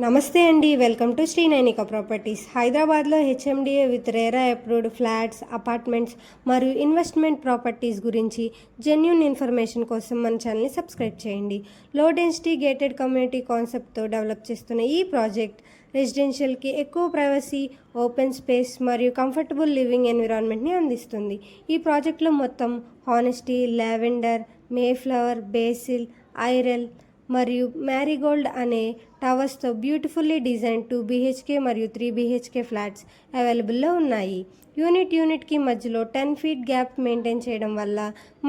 నమస్తే అండి, welcome to Shri Nainika properties. హైదరాబాద్లో HMDA with RERA approved flats, apartments మరియు ఇన్వెస్ట్మెంట్ ప్రాపర్టీస్ గురించి జెన్యూన్ ఇన్ఫర్మేషన్ కోసం మన ఛానల్ని సబ్స్క్రైబ్ చేయండి. లో డెన్సిటీ గేటెడ్ కమ్యూనిటీ కాన్సెప్ట్తో డెవలప్ చేస్తున్న ఈ ప్రాజెక్ట్ రెసిడెన్షియల్కి ఎక్కువ ప్రైవసీ, ఓపెన్ స్పేస్ మరియు కంఫర్టబుల్ లివింగ్ ఎన్విరాన్మెంట్ని అందిస్తుంది. ఈ ప్రాజెక్ట్లో మొత్తం హానెస్టీ, లావెండర్, మేఫ్లవర్, బేసిల్, ఐరెల్ మరియు మ్యారీగోల్డ్ అనే టవర్స్తో బ్యూటిఫుల్లీ డిజైన్ 2 BHK మరియు 3 BHK ఫ్లాట్స్ అవైలబుల్లో ఉన్నాయి. యూనిట్కి మధ్యలో 10 feet గ్యాప్ మెయింటైన్ చేయడం వల్ల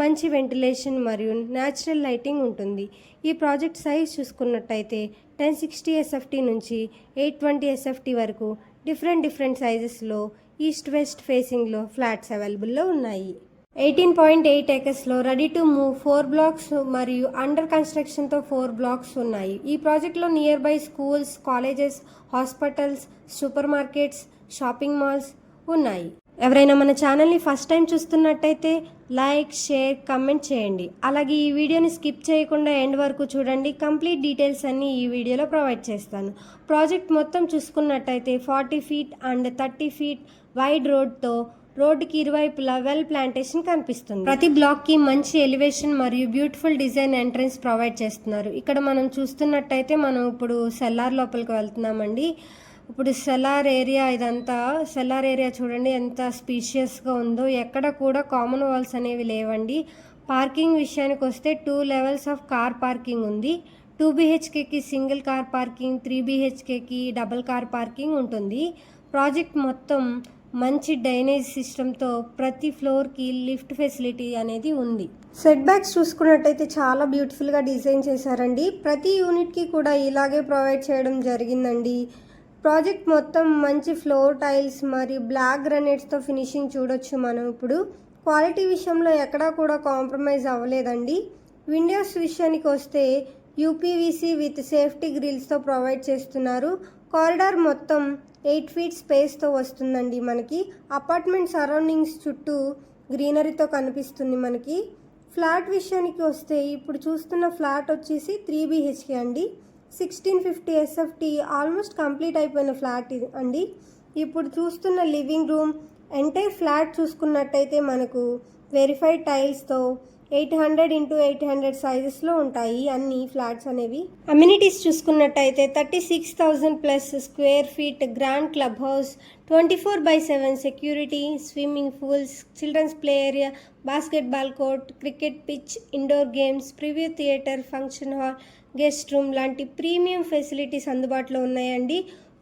మంచి వెంటిలేషన్ మరియు న్యాచురల్ లైటింగ్ ఉంటుంది. ఈ ప్రాజెక్ట్ సైజ్ చూసుకున్నట్టయితే 1060 SFT నుంచి 820 SFT వరకు డిఫరెంట్ సైజెస్లో ఈస్ట్ వెస్ట్ ఫేసింగ్లో ఫ్లాట్స్ అవైలబుల్లో ఉన్నాయి. 18.8 acresలో రెడీ టు మూవ్ 4 blocks మరియు అండర్ కన్స్ట్రక్షన్తో 4 blocks ఉన్నాయి. ఈ ప్రాజెక్ట్లో near by schools, colleges, hospitals, super markets, shopping malls ఉన్నాయి. ఎవరైనా మన ఛానల్ని ఫస్ట్ టైం చూస్తున్నట్టయితే లైక్, షేర్, కమెంట్ చేయండి. అలాగే ఈ వీడియోని స్కిప్ చేయకుండా ఎండ్ వరకు చూడండి. కంప్లీట్ డీటెయిల్స్ అన్నీ ఈ వీడియోలో ప్రొవైడ్ చేస్తాను. ప్రాజెక్ట్ మొత్తం చూసుకున్నట్టయితే 40 feet అండ్ 30 feet వైడ్ రోడ్డుకి ఇరువైపులా వెల్ ప్లాంటేషన్ కనిపిస్తుంది. ప్రతి బ్లాక్కి మంచి ఎలివేషన్ మరియు బ్యూటిఫుల్ డిజైన్ ఎంట్రన్స్ ప్రొవైడ్ చేస్తున్నారు. ఇక్కడ మనం చూస్తున్నట్టయితే మనం ఇప్పుడు సెల్లార్ లోపలికి వెళ్తున్నామండి. ఇప్పుడు సెల్లార్ ఏరియా చూడండి ఎంత స్పీషియస్గా ఉందో. ఎక్కడ కూడా కామన్ వాల్స్ అనేవి లేవండి. పార్కింగ్ విషయానికి వస్తే 2 levels ఆఫ్ కార్ పార్కింగ్ ఉంది. 2 BHKకి సింగిల్ కార్ పార్కింగ్, 3 BHKకి డబుల్ కార్ పార్కింగ్ ఉంటుంది. ప్రాజెక్ట్ మొత్తం మంచి డ్రైనేజ్ సిస్టంతో ప్రతి ఫ్లోర్కి లిఫ్ట్ ఫెసిలిటీ అనేది ఉంది. సెట్ బ్యాక్స్ చూసుకున్నట్టయితే చాలా బ్యూటిఫుల్గా డిజైన్ చేశారండి. ప్రతి యూనిట్కి కూడా ఇలాగే ప్రొవైడ్ చేయడం జరిగిందండి. ప్రాజెక్ట్ మొత్తం మంచి ఫ్లోర్ టైల్స్ మరియు బ్లాక్ గ్రానైట్స్తో ఫినిషింగ్ చూడొచ్చు మనం. ఇప్పుడు క్వాలిటీ విషయంలో ఎక్కడా కూడా కాంప్రమైజ్ అవ్వలేదండి. విండోస్ విషయానికి వస్తే UPVC విత్ సేఫ్టీ గ్రిల్స్తో ప్రొవైడ్ చేస్తున్నారు. కారిడార్ మొత్తం 8 feet స్పేస్తో వస్తుందండి. మనకి అపార్ట్మెంట్ సరౌండింగ్స్ చుట్టూ గ్రీనరీతో కనిపిస్తుంది మనకి. ఫ్లాట్ విషయానికి వస్తే ఇప్పుడు చూస్తున్న ఫ్లాట్ వచ్చేసి 3 BHK అండి. 1650 SFT ఆల్మోస్ట్ కంప్లీట్ అయిపోయిన ఫ్లాట్ ఇది అండి. ఇప్పుడు చూస్తున్న లివింగ్ రూమ్ ఎంటైర్ ఫ్లాట్ చూసుకున్నట్టయితే మనకు వెరిఫైడ్ టైల్స్తో 800 x 800 సైజెస్లో ఉంటాయి అన్ని ఫ్లాట్స్ అనేవి. అమ్యూనిటీస్ చూసుకున్నట్టయితే 36,000+ square feet grand club house, 24/7 security, swimming pools, children's play area, basketball court, cricket pitch, indoor games, preview theatre, function hall, guest room లాంటి premium facilities అందుబాటులో ఉన్నాయండి.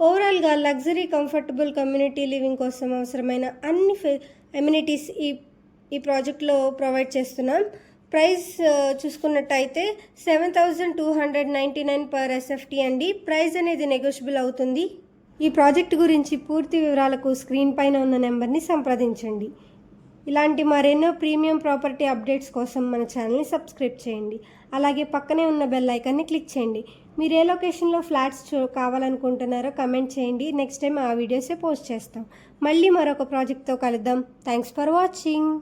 ఓవరాల్గా లగ్జరీ, కంఫర్టబుల్ కమ్యూనిటీ లివింగ్ కోసం అవసరమైన అన్ని amenities ఈ ప్రాజెక్ట్లో ప్రొవైడ్ చేస్తున్నాం. ప్రైస్ చూసుకున్నట్టయితే 7,299 per SFT అండి. ప్రైస్ అనేది నెగోషియబుల్ అవుతుంది. ఈ ప్రాజెక్ట్ గురించి పూర్తి వివరాలకు స్క్రీన్ పైన ఉన్న నెంబర్ని సంప్రదించండి. ఇలాంటి మరెన్నో ప్రీమియం ప్రాపర్టీ అప్డేట్స్ కోసం మన ఛానల్ని సబ్స్క్రైబ్ చేయండి. అలాగే పక్కనే ఉన్న బెల్ ఐకాన్ని క్లిక్ చేయండి. మీరు ఏ లొకేషన్లో ఫ్లాట్స్ కావాలనుకుంటున్నారో కమెంట్ చేయండి. నెక్స్ట్ టైం ఆ వీడియోసే పోస్ట్ చేస్తాం. మళ్ళీ మరొక ప్రాజెక్ట్తో కలుద్దాం. Thanks for watching.